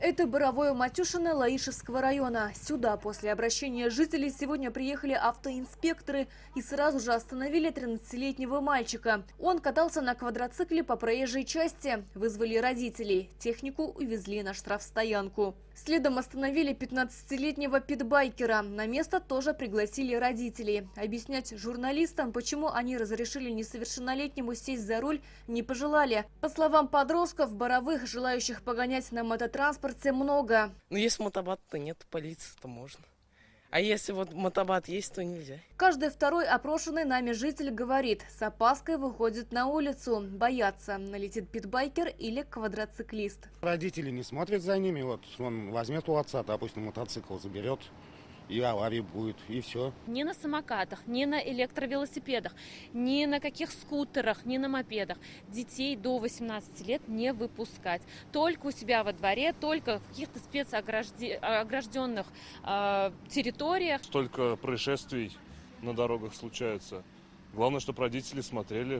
Это Боровое Матюшино Лаишевского района. Сюда после обращения жителей сегодня приехали автоинспекторы и сразу же остановили 13-летнего мальчика. Он катался на квадроцикле по проезжей части. Вызвали родителей. Технику увезли на штрафстоянку. Следом остановили 15-летнего питбайкера. На место тоже пригласили родителей. Объяснять журналистам, почему они разрешили несовершеннолетнему сесть за руль, не пожелали. По словам подростков, Боровых, желающих погонять на мототранспорте, много. Ну, если мотобат, то нет, полиции-то можно. А если вот мотобат есть, то нельзя. Каждый второй опрошенный нами житель говорит, с опаской выходит на улицу, боятся, налетит питбайкер или квадроциклист. Родители не смотрят за ними, вот он возьмет у отца, допустим, мотоцикл заберет, и авария будет, и все. Ни на самокатах, ни на электровелосипедах, ни на каких скутерах, ни на мопедах детей до 18 лет не выпускать. Только у себя во дворе, только в каких-то спецогражденных территориях. Столько происшествий на дорогах случается. Главное, чтобы родители смотрели.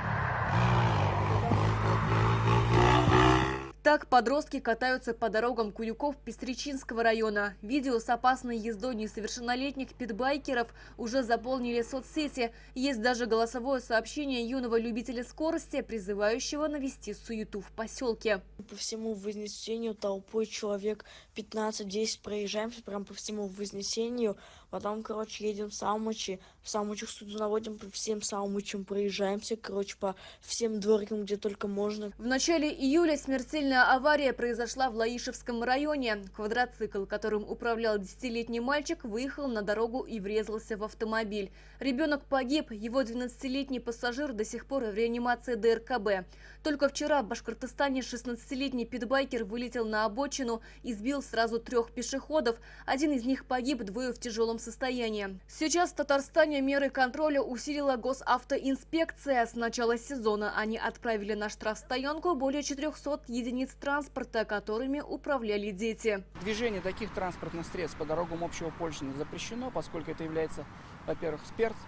Так подростки катаются по дорогам Куликов-Пестричинского района. Видео с опасной ездой несовершеннолетних питбайкеров уже заполнили соцсети. Есть даже голосовое сообщение юного любителя скорости, призывающего навести суету в поселке. По всему Вознесению толпой человек 15-10 проезжаемся, прям по всему Вознесению. Потом, едем в Салмычи. В Салмычах суду наводим, по всем Салмычам проезжаемся, по всем дворикам, где только можно. В начале июля смертельная авария произошла в Лаишевском районе. Квадроцикл, которым управлял 10-летний мальчик, выехал на дорогу и врезался в автомобиль. Ребенок погиб, его 12-летний пассажир до сих пор в реанимации ДРКБ. Только вчера в Башкортостане 16-летний питбайкер вылетел на обочину и сбил сразу 3 пешеходов. Один из них погиб, 2 в тяжелом состоянии. Сейчас в Татарстане меры контроля усилила госавтоинспекция. С начала сезона они отправили на штрафстоянку более 400 единиц транспорта, которыми управляли дети. Движение таких транспортных средств по дорогам общего пользования запрещено, поскольку это является, во-первых,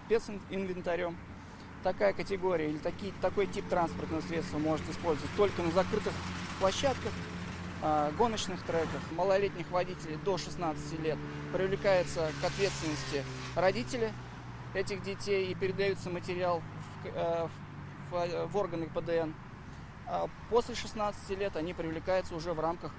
специнвентарем. Такая категория или такой тип транспортного средства может использоваться только на закрытых площадках, гоночных треках. Малолетних водителей до 16 лет привлекается к ответственности родители этих детей и передается материал в органы ПДН. После 16 лет они привлекаются уже в рамках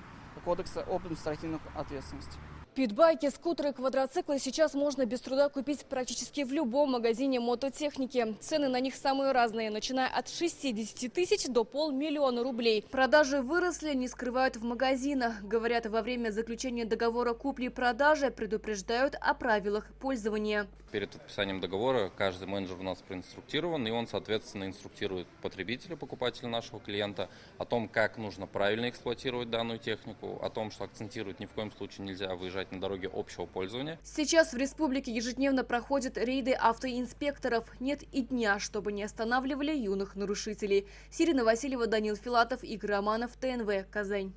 Кодекса об административной ответственности. Питбайки, скутеры, квадроциклы сейчас можно без труда купить практически в любом магазине мототехники. Цены на них самые разные, начиная от 60 тысяч до 500 000 рублей. Продажи выросли, не скрывают в магазинах. Говорят, во время заключения договора купли-продажи предупреждают о правилах пользования. Перед подписанием договора каждый менеджер у нас проинструктирован, и он, соответственно, инструктирует потребителя, покупателя нашего клиента о том, как нужно правильно эксплуатировать данную технику, о том, что акцентирует, ни в коем случае нельзя выезжать на дороге общего пользования. Сейчас в республике ежедневно проходят рейды автоинспекторов. Нет и дня, чтобы не останавливали юных нарушителей. Сирина Васильева, Данил Филатов, Игорь Романов, ТНВ, Казань.